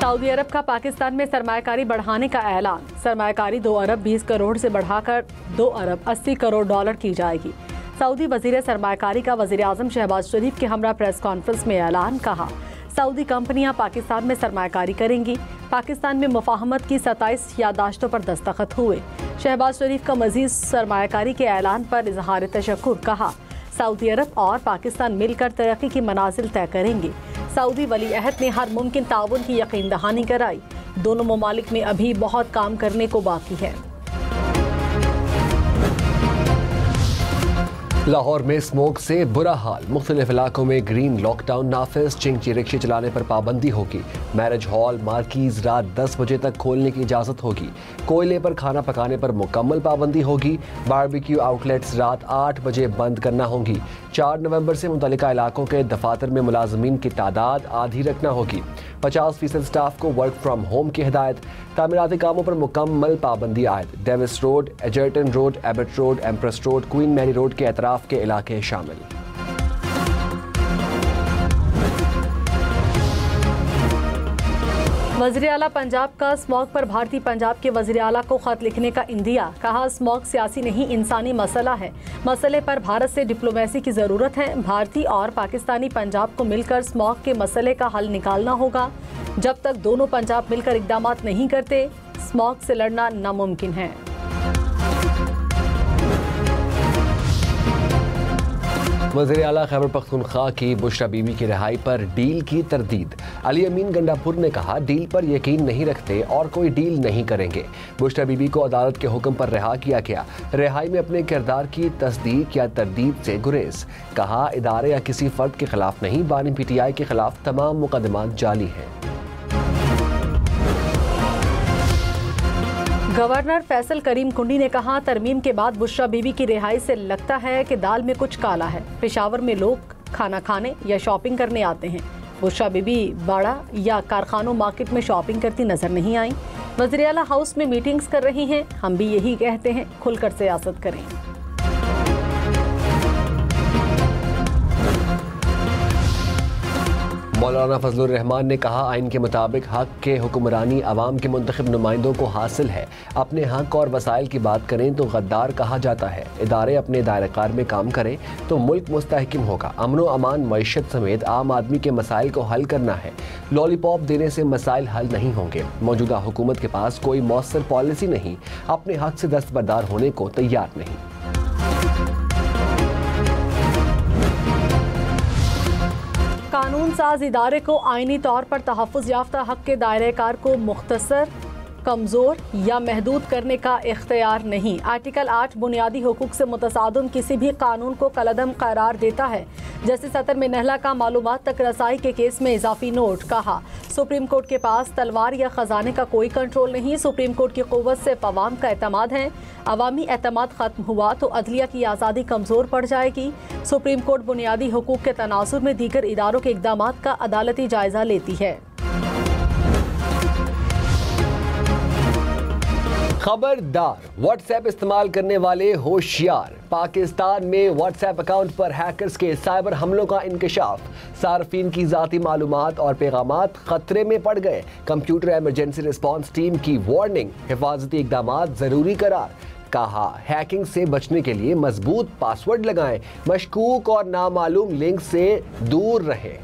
Saudi अरब का पाकिस्तान में सरमायाकारी बढ़ाने का ऐलान। सरमायाकारी 2 अरब 20 करोड़ से बढ़ाकर 2 अरब 80 करोड़ डॉलर की जाएगी। सऊदी वजीर सरमायाकारी का वजीर आजम शहबाज शरीफ के हमरा प्रेस कॉन्फ्रेंस में ऐलान। कहा, सऊदी कंपनियां पाकिस्तान में सरमायाकारी करेंगी। पाकिस्तान में मुफाहमत की 27 यादाश्तों पर दस्तखत हुए। शहबाज शरीफ का मजीद सरमायाकारी के ऐलान पर इजहार तशक्कुर। कहा, सऊदी अरब और पाकिस्तान मिलकर तरक्की की मनाजिल तय करेंगे। सऊदी वली अहद ने हर मुमकिन ताउन की यकीन दहानी कराई। दोनों ममालिक में अभी बहुत काम करने को बाकी है। लाहौर में स्मोक से बुरा हाल। मुख्तलिफ इलाकों में ग्रीन लॉकडाउन नाफिज। चिंची रिक्शे चलाने पर पाबंदी होगी। मैरिज हॉल मार्कीज रात 10 बजे तक खोलने की इजाज़त होगी। कोयले पर खाना पकाने पर मुकम्मल पाबंदी होगी। बारबेक्यू आउटलेट्स रात 8 बजे बंद करना होगी। 4 नवंबर से मुतल्लिका इलाकों के दफातर में मुलाजमीन की तादाद आधी रखना होगी। 50% स्टाफ को वर्क फ्राम होम की हिदायत। तामीराती कामों पर मुकम्मल पाबंदी आयद। Davis road, Egerton road, Abbott road, Empress road, Queen Mary road के अतराफ के इलाके शामिल। वज़ीर आला पंजाब का स्मॉग पर भारतीय पंजाब के वज़ीर आला को खत लिखने का इंदिया। कहा, स्मॉग सियासी नहीं इंसानी मसला है। मसले पर भारत से डिप्लोमेसी की ज़रूरत है। भारतीय और पाकिस्तानी पंजाब को मिलकर स्मॉग के मसले का हल निकालना होगा। जब तक दोनों पंजाब मिलकर इक़दाम नहीं करते, स्मॉग से लड़ना नामुमकिन है। वज़ीर आला खैबर पख्तूनख्वा की बुशरा बीबी की रिहाई पर डील की तरदीद। अली अमीन गंडापुर ने कहा, डील पर यकीन नहीं रखते और कोई डील नहीं करेंगे। बुशरा बीबी को अदालत के हुक्म पर रिहा किया गया। रिहाई में अपने किरदार की तस्दीक या तरदीद से गुरेज। कहा, इदारे या किसी फर्द के खिलाफ नहीं, बानी PTI के खिलाफ तमाम मुकदमात जाली हैं। गवर्नर फैसल करीम कुंडी ने कहा, तरमीम के बाद बुशरा बीबी की रिहाई से लगता है कि दाल में कुछ काला है। पेशावर में लोग खाना खाने या शॉपिंग करने आते हैं। बुशरा बीबी बाड़ा या कारखानों मार्केट में शॉपिंग करती नजर नहीं आई। वज़ीर आला हाउस में मीटिंग्स कर रही हैं। हम भी यही कहते हैं, खुलकर सियासत करें। मौलाना फजलुर रहमान ने कहा, आइन के मुताबिक हक के हुक्मरानी अवाम के मुंतखब नुमाइंदों को हासिल है। अपने हक और वसाइल की बात करें तो गद्दार कहा जाता है। इदारे अपने दायरेकार में काम करें तो मुल्क मुस्तहकिम होगा। अमन व अमान, मईशत समेत आम आदमी के मसाइल को हल करना है। लॉलीपॉप देने से मसाइल हल नहीं होंगे। मौजूदा हुकूमत के पास कोई मौसर पॉलिसी नहीं, अपने हक से दस्तबरदार होने को तैयार नहीं। कानून साज इदारे को आईनी तौर पर तहफ़्फ़ुज़ याफ्ता हक के दायरेकार को मुख्तसर, कमज़ोर या महदूद करने का इख्तियार नहीं। आर्टिकल 8 बुनियादी हुकूक से मुतसादिम किसी भी कानून को कलअदम करार देता है। जैसे सतर में नहला का मालूमात तक रसाई के केस में इजाफी नोट। कहा, सुप्रीम कोर्ट के पास तलवार या खजाने का कोई कंट्रोल नहीं। सुप्रीम कोर्ट की क़ुव्वत से अवाम का एतमाद है। अवामी एतमाद ख़त्म हुआ तो अदलिया की आज़ादी कमज़ोर पड़ जाएगी। सुप्रीम कोर्ट बुनियादी हुकूक के तनाजुर में दीगर इदारों के इक़दामात का अदालती जायज़ा लेती है। खबरदार, व्हाट्सएप इस्तेमाल करने वाले होशियार। पाकिस्तान में व्हाट्सएप अकाउंट पर हैकर्स के साइबर हमलों का इंकशाफ। सार्फिन की ज़ाती मालूमात और पैगामात खतरे में पड़ गए। कंप्यूटर इमरजेंसी रिस्पांस टीम की वार्निंग, हिफाजती इक़दामात ज़रूरी करार। कहा, हैकिंग से बचने के लिए मजबूत पासवर्ड लगाएं। मशकूक और नामालूम लिंक से दूर रहें।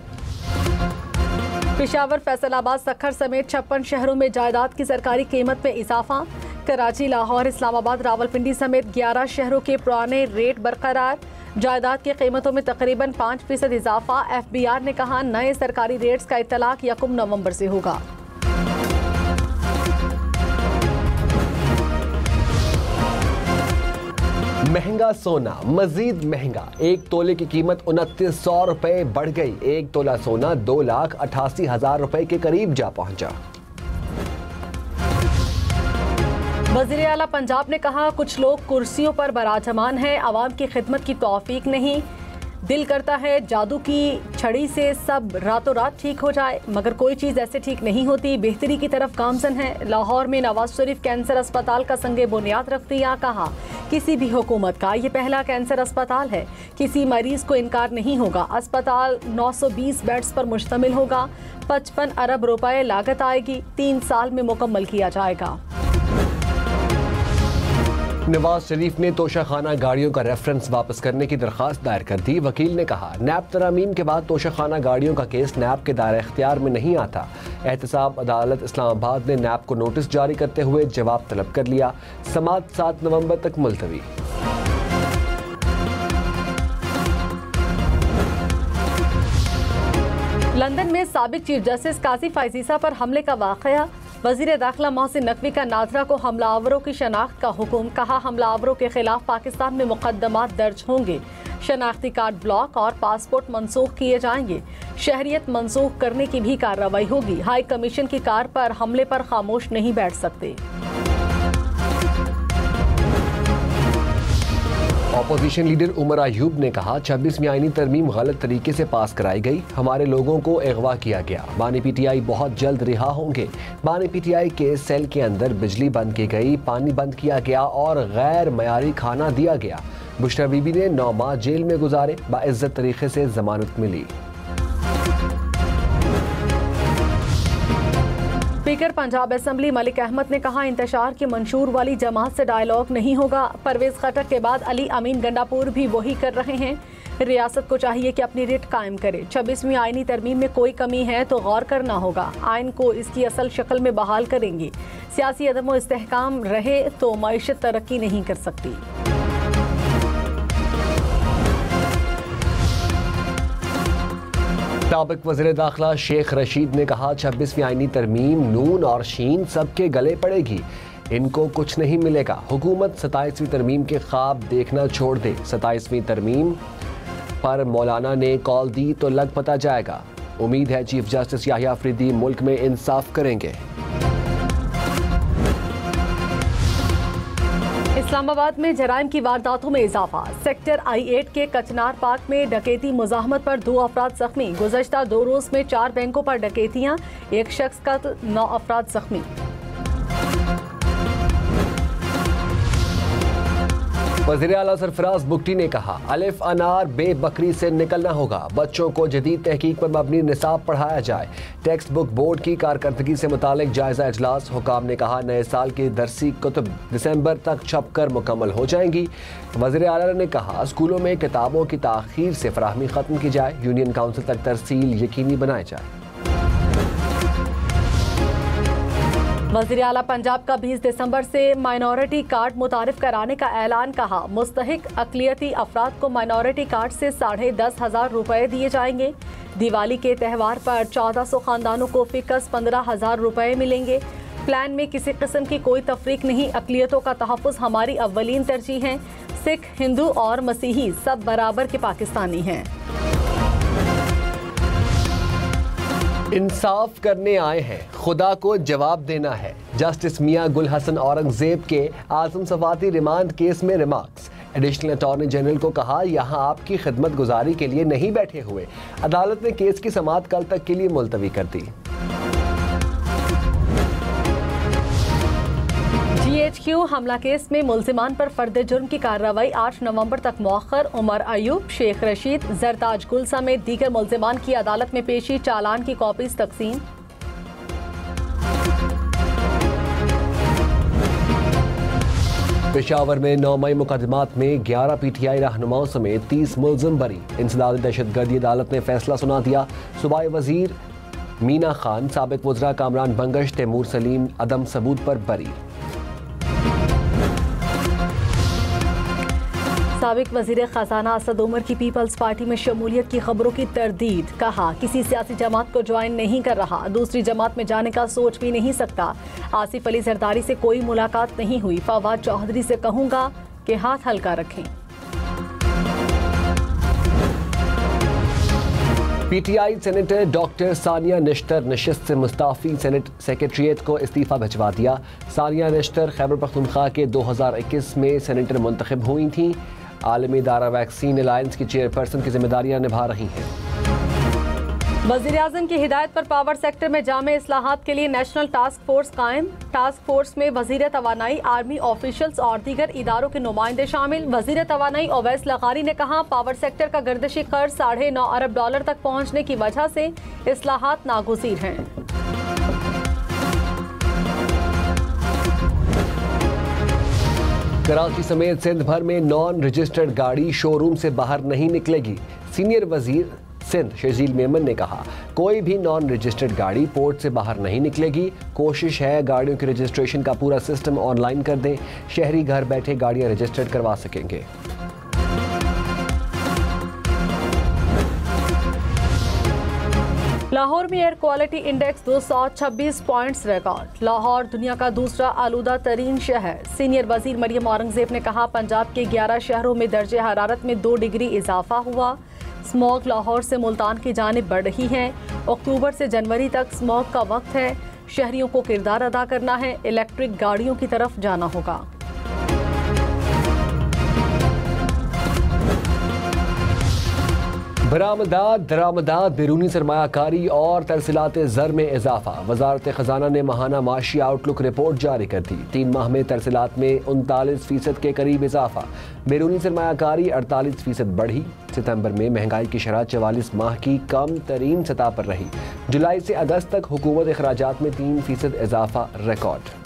पेशावर, फैसलाबाद, सखर समेत 56 शहरों में जायदाद की सरकारी कीमत में इजाफा। कराची, लाहौर, इस्लामाबाद, रावलपिंडी समेत 11 शहरों के पुराने रेट बरकरार। जायदाद की कीमतों में तकरीबन 5% इजाफा। FBR ने कहा, नए सरकारी रेट्स का इत्तलाक 1 नवंबर से होगा। महंगा सोना मजीद महंगा। 1 तोले की कीमत 2900 रुपए बढ़ गई। 1 तोला सोना 2,88,000 रुपए के करीब जा पहुंचा। वज़ीर आला पंजाब ने कहा, कुछ लोग कुर्सियों पर बराजमान हैं, आवाम की खिदमत की तौफीक नहीं। दिल करता है जादू की छड़ी से सब रातों रात ठीक हो जाए, मगर कोई चीज़ ऐसे ठीक नहीं होती। बेहतरी की तरफ गामजन है। लाहौर में नवाज शरीफ कैंसर अस्पताल का संगे बुनियाद रख दिया। कहा किसी भी हुकूमत का ये पहला कैंसर अस्पताल है, किसी मरीज को इनकार नहीं होगा। अस्पताल 920 बेड्स पर मुश्तमिल होगा। 55 अरब रुपए लागत आएगी। 3 साल में मुकम्मल किया जाएगा। नवाज शरीफ ने तोशाखाना गाड़ियों का रेफरेंस वापस करने की दरखास्त दायर कर दी। वकील ने कहा नैब तरामीम के बाद तोशाखाना गाड़ियों का केस नैब के दायरे इख्तियार में नहीं आता। एहतसाब अदालत इस्लामाबाद ने नैब को नोटिस जारी करते हुए जवाब तलब कर लिया। समाअत 7 नवंबर तक मुलतवी। लंदन में साबिक चीफ जस्टिस काजी फाइजीसा पर हमले का वाक़या। वज़ीर दाखिला मोहसिन नकवी का नादरा को हमलावरों की शनाख्त का हुक्म। कहा हमलावरों के खिलाफ पाकिस्तान में मुकदमात दर्ज होंगे। शनाख्ती कार्ड ब्लॉक और पासपोर्ट मनसूख किए जाएंगे। शहरियत मनसूख करने की भी कार्रवाई होगी। हाई कमीशन की कार पर हमले पर खामोश नहीं बैठ सकते। अपोजिशन लीडर उमर अयूब ने कहा 26वीं आईनी तरमीम गलत तरीके से पास कराई गई। हमारे लोगों को अगवा किया गया। बानी पीटीआई बहुत जल्द रिहा होंगे। बानी पीटीआई के सेल के अंदर बिजली बंद की गई, पानी बंद किया गया और गैर मयारी खाना दिया गया। बुशरा बीबी ने 9 माह जेल में गुजारे। बाइज्जत तरीके से जमानत मिली। स्पीकर पंजाब असेंबली मलिक अहमद ने कहा इंतशार की मंशूर वाली जमात से डायलॉग नहीं होगा। परवेज खटक के बाद अली अमीन गंडापुर भी वही कर रहे हैं। रियासत को चाहिए कि अपनी रिट कायम करे। 26वीं आईनी तरमीम में कोई कमी है तो गौर करना होगा। आइन को इसकी असल शक्ल में बहाल करेंगे। सियासी अदम इस्तेहकाम रहे तो मईशत तरक्की नहीं कर सकती। साबिक वज़ीर दाखिला शेख रशीद ने कहा 26वीं आईनी तरमीम नून और शीन सबके गले पड़ेगी। इनको कुछ नहीं मिलेगा। हुकूमत 27वीं तरमीम के ख्वाब देखना छोड़ दे। 27वीं तरमीम पर मौलाना ने कॉल दी तो लग पता जाएगा। उम्मीद है चीफ जस्टिस याहिया अफरीदी मुल्क में इंसाफ करेंगे। इस्लामाबाद में जराइम की वारदातों में इजाफा। सेक्टर I-8 के कचनार पार्क में डकैती मुजाहमत पर 2 अफराद जख्मी। गुज़श्ता 2 रोज में 4 बैंकों पर डकैतियां, 1 शख्स का 9 अफराद जख्मी। वज़ीर आला सरफराज बुगटी ने कहा अलिफ अनार बे बकरी से निकलना होगा। बच्चों को जदीद तहकीक पर मबनी निसाब पढ़ाया जाए। टेक्स्ट बुक बोर्ड की कारकर्दगी से मुतालिक जायजा इजलास। हुकाम ने कहा नए साल की दरसी कुतुब दिसंबर तक छप कर मुकम्मल हो जाएंगी। वज़ीर आला ने कहा स्कूलों में किताबों की ताख़ीर से फराहमी ख़त्म की जाए। यूनियन काउंसिल तक तरसील यकीनी बनाया जाए। वज़ीर आला पंजाब का 20 दिसंबर से माइनॉरिटी कार्ड मुतारिफ कराने का ऐलान। कहा मुस्तहिक अक़लियती अफराद को माइनॉरिटी कार्ड से 10,500 रुपये दिए जाएंगे। दिवाली के त्यौहार पर 1400 ख़ानदानों को फ़िकस 15,000 रुपये मिलेंगे। प्लान में किसी किस्म की कोई तफरीक नहीं। अक़लियतों का तहफ़्फ़ुज़ हमारी अव्वलीन तरजीह है। सिख, हिंदू और मसीही सब बराबर के पाकिस्तानी हैं। इंसाफ करने आए हैं, खुदा को जवाब देना है। जस्टिस मियां गुल हसन औरंगजेब के आज़म सवाती रिमांड केस में रिमार्क्स। एडिशनल अटॉर्नी जनरल को कहा यहां आपकी खिदमत गुजारी के लिए नहीं बैठे हुए। अदालत ने केस की समाअत कल तक के लिए मुलतवी कर दी। GHQ हमला केस में मुल्जिमान पर फर्द जुर्म की कार्रवाई 8 नवंबर तक मौखर। उमर अयूब, शेख रशीद, जरताज गुल समेत दीगर मुल्जिमान की अदालत में पेशी। चालान की कॉपीज तकसीम। पेशावर में 9 मई मुकदमात में 11 PTI रहनुमाओं समेत 30 मुल्जिम बरी। इंसदाद दहशतगर्दी अदालत ने फैसला सुना दिया। सूबाई वजीर मीना खान, साबिक वज़रा कामरान बंगश, तैमूर सलीम अदम सबूत पर बरी। साबिक वज़ीर ख़जाना असद उमर की पीपल्स पार्टी में शमूलियत की खबरों की तरदीद। कहा किसी सियासी जमात को ज्वाइन नहीं कर रहा। दूसरी जमात में जाने का सोच भी नहीं सकता। आसिफ अली जरदारी से कोई मुलाकात नहीं हुई। फवाद चौधरी से कहूँगा कि हाथ हल्का रखें। PTI senator doctor Sania Nishtar नशिस्त से मुस्ताफ़ी। सेनेट सेक्रेटरीट को इस्तीफ़ा भिजवा दिया। सानिया निश्तर खैबर पख्तूनख्वा के 2021 में सेनेटर मुंतखब हुई थी। आलमी दारा वैक्सीन अलायंस की चेयरपर्सन की जिम्मेदारियां निभा रही हैं। वज़ीर-ए-आज़म की हिदायत पर पावर सेक्टर में जामे इस्लाहात के लिए नेशनल टास्क फोर्स कायम। टास्क फोर्स में वज़ीर तवानाई, आर्मी ऑफिशियल्स और दीगर इदारों के नुमाइंदे शामिल। वज़ीर तवानाई ओवैस लग़ारी ने कहा, पावर सेक्टर का गर्दिशी कर्ज $9.5 अरब तक पहुँचने की वजह से इस्लाहात नागुज़ीर हैं। कराची समेत सिंध भर में नॉन रजिस्टर्ड गाड़ी शोरूम से बाहर नहीं निकलेगी। सीनियर वजीर सिंध शजील मेमन ने कहा, कोई भी नॉन रजिस्टर्ड गाड़ी पोर्ट से बाहर नहीं निकलेगी। कोशिश है गाड़ियों के रजिस्ट्रेशन का पूरा सिस्टम ऑनलाइन कर दें। शहरी घर बैठे गाड़ियां रजिस्टर्ड करवा सकेंगे। लाहौर में air quality index 226 points record. Lahore दुनिया का दूसरा आलूदा तरीन शहर। सीनियर वजीर मरियम औरंगजेब ने कहा, पंजाब के 11 शहरों में दर्जे हरारत में 2 डिग्री इजाफा हुआ। स्मॉग लाहौर से मुल्तान की जानिब बढ़ रही है। अक्टूबर से जनवरी तक स्मॉग का वक्त है। शहरियों को किरदार अदा करना है। इलेक्ट्रिक गाड़ियों की तरफ जाना होगा। बरामदात, दरामदात, बैरूनी सरमायाकारी और तरसीलात ज़र में इजाफा। वजारत खजाना ने माहाना माशी आउटलुक रिपोर्ट जारी कर दी। 3 माह में तरसीलात में 39% के करीब इजाफा। बैरूनी सरमायाकारी 48% बढ़ी। सितंबर में महंगाई की शरह 44 माह की कम तरीन सतह पर रही। जुलाई से अगस्त तक हुकूमत अखराजात में 3% इजाफा रिकॉर्ड।